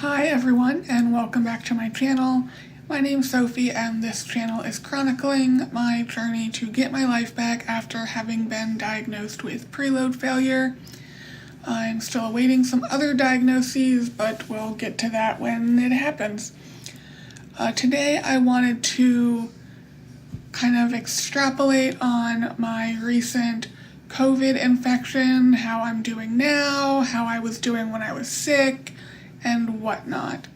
Hi everyone, and welcome back to my channel. My name's Sophie, and this channel is chronicling my journey to get my life back after having been diagnosed with preload failure. I'm still awaiting some other diagnoses, but we'll get to that when it happens. Today I wanted to kind of extrapolate on my recent COVID infection, how I'm doing now, how I was doing when I was sick, and whatnot.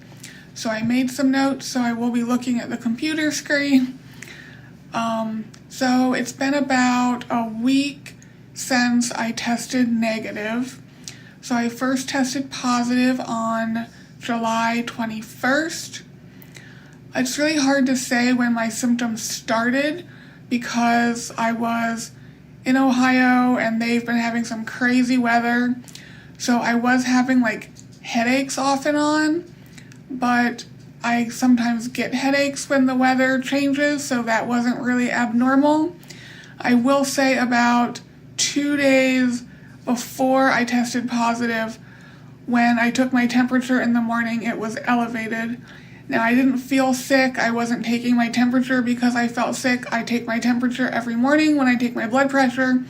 So I made some notes, so I will be looking at the computer screen. So it's been about a week since I tested negative. So I first tested positive on July 21st. It's really hard to say when my symptoms started because I was in Ohio and they've been having some crazy weather. So I was having headaches off and on, but I sometimes get headaches when the weather changes, so that wasn't really abnormal. I will say about 2 days before I tested positive, when I took my temperature in the morning, it was elevated. Now, I didn't feel sick. I wasn't taking my temperature because I felt sick. I take my temperature every morning when I take my blood pressure,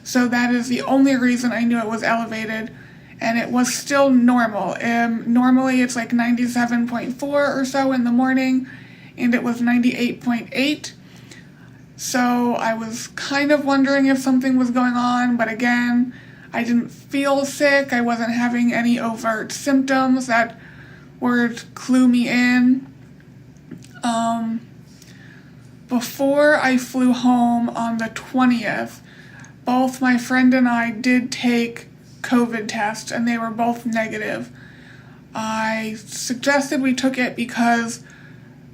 so that is the only reason I knew it was elevated. And it was still normal. Normally it's 97.4 or so in the morning, and it was 98.8. So I was kind of wondering if something was going on, but again, I didn't feel sick. I wasn't having any overt symptoms that would clue me in. Before I flew home on the 20th, both my friend and I did take COVID tests, and they were both negative. I suggested we took it because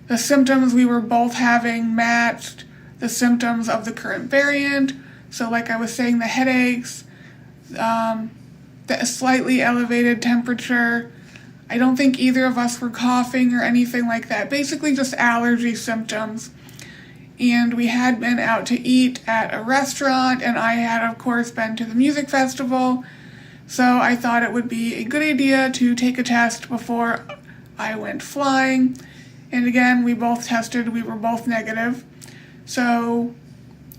the symptoms we were both having matched the symptoms of the current variant. So like I was saying, the headaches, the slightly elevated temperature. I don't think either of us were coughing or anything like that. Basically just allergy symptoms. And we had been out to eat at a restaurant, and I had, of course, been to the music festival. So I thought it would be a good idea to take a test before I went flying. And again, we both tested, we were both negative. So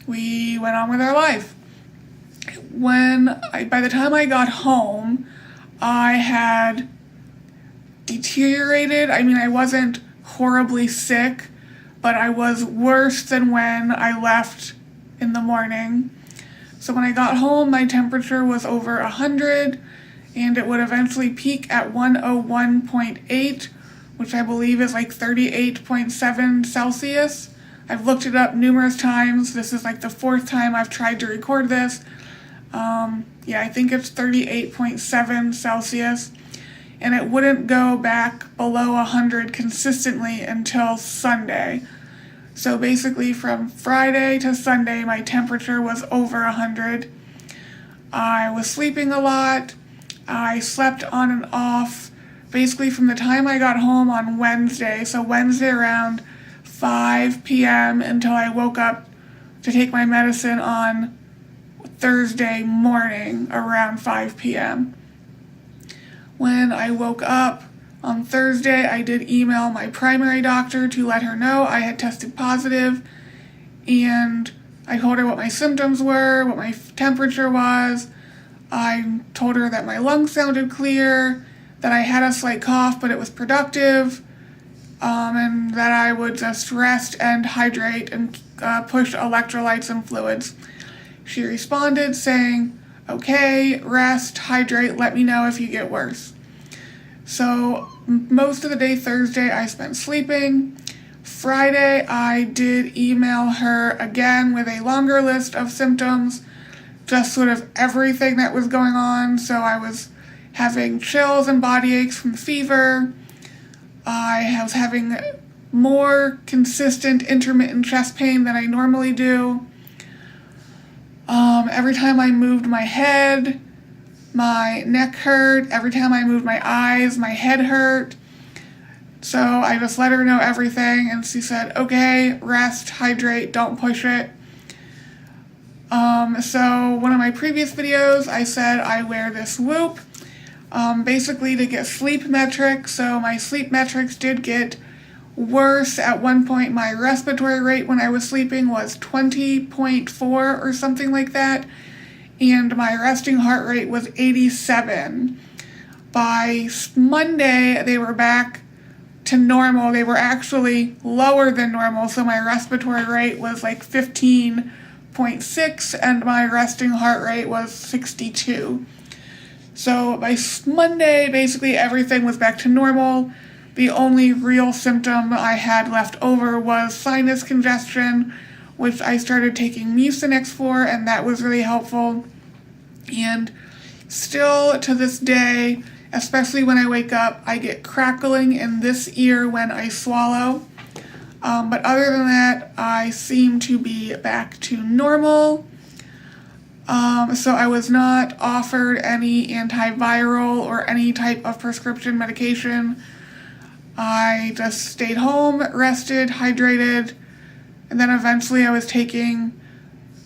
we went on with our life. By the time I got home, I had deteriorated. I mean, I wasn't horribly sick, but I was worse than when I left in the morning. So when I got home, my temperature was over 100, and it would eventually peak at 101.8, which I believe is 38.7 Celsius. I've looked it up numerous times. This is the fourth time I've tried to record this. I think it's 38.7 Celsius, and it wouldn't go back below 100 consistently until Sunday. So basically from Friday to Sunday, my temperature was over 100. I was sleeping a lot. I slept on and off basically from the time I got home on Wednesday. So Wednesday around 5 p.m. until I woke up to take my medicine on Thursday morning around 5 p.m. When I woke up on Thursday, I did email my primary doctor to let her know I had tested positive, and I told her what my symptoms were, what my temperature was. I told her that my lungs sounded clear, that I had a slight cough, but it was productive, and that I would just rest and hydrate and push electrolytes and fluids. She responded saying, "Okay, rest, hydrate, let me know if you get worse." So most of the day Thursday I spent sleeping. Friday I did email her again with a longer list of symptoms, just sort of everything that was going on. So I was having chills and body aches from fever. I was having more consistent intermittent chest pain than I normally do. Every time I moved my head, my neck hurt. Every time I moved my eyes, my head hurt. So I just let her know everything, and she said, "Okay, rest, hydrate, don't push it." So one of my previous videos, I said I wear this Whoop. basically to get sleep metrics. So my sleep metrics did get worse. At one point, my respiratory rate when I was sleeping was 20.4 or something like that, and my resting heart rate was 87. By Monday, they were back to normal. They were actually lower than normal, so my respiratory rate was like 15.6 and my resting heart rate was 62. So by Monday, basically everything was back to normal. The only real symptom I had left over was sinus congestion, which I started taking Mucinex for, and that was really helpful. And still to this day, especially when I wake up, I get crackling in this ear when I swallow. But other than that, I seem to be back to normal. So I was not offered any antiviral or any type of prescription medication. I just stayed home, rested, hydrated, and then eventually I was taking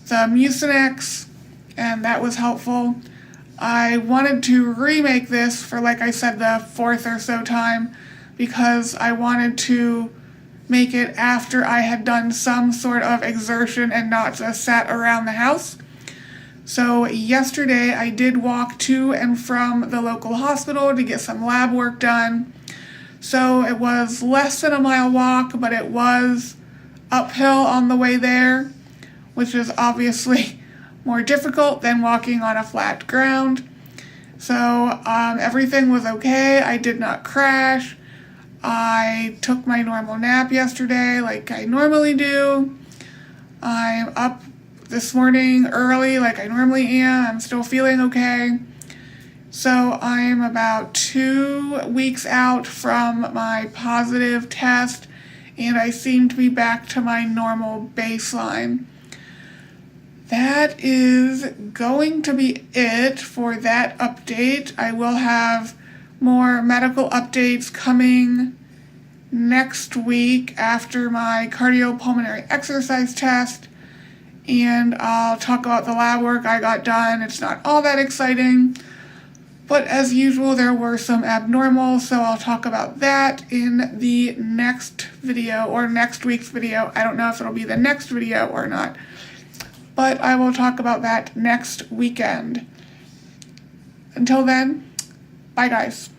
the Mucinex, and that was helpful. I wanted to remake this for, like I said, the fourth or so time because I wanted to make it after I had done some sort of exertion and not just sat around the house. So yesterday I did walk to and from the local hospital to get some lab work done. So it was less than a mile walk, but it was uphill on the way there, which is obviously more difficult than walking on a flat ground. So everything was okay. I did not crash. I took my normal nap yesterday like I normally do. I'm up this morning early like I normally am. I'm still feeling okay. So I'm about 2 weeks out from my positive test, and I seem to be back to my normal baseline. That is going to be it for that update. I will have more medical updates coming next week after my cardiopulmonary exercise test, and I'll talk about the lab work I got done. It's not all that exciting, but as usual, there were some abnormals, so I'll talk about that in the next video or next week's video. I don't know if it'll be the next video or not, but I will talk about that next weekend. Until then, bye guys.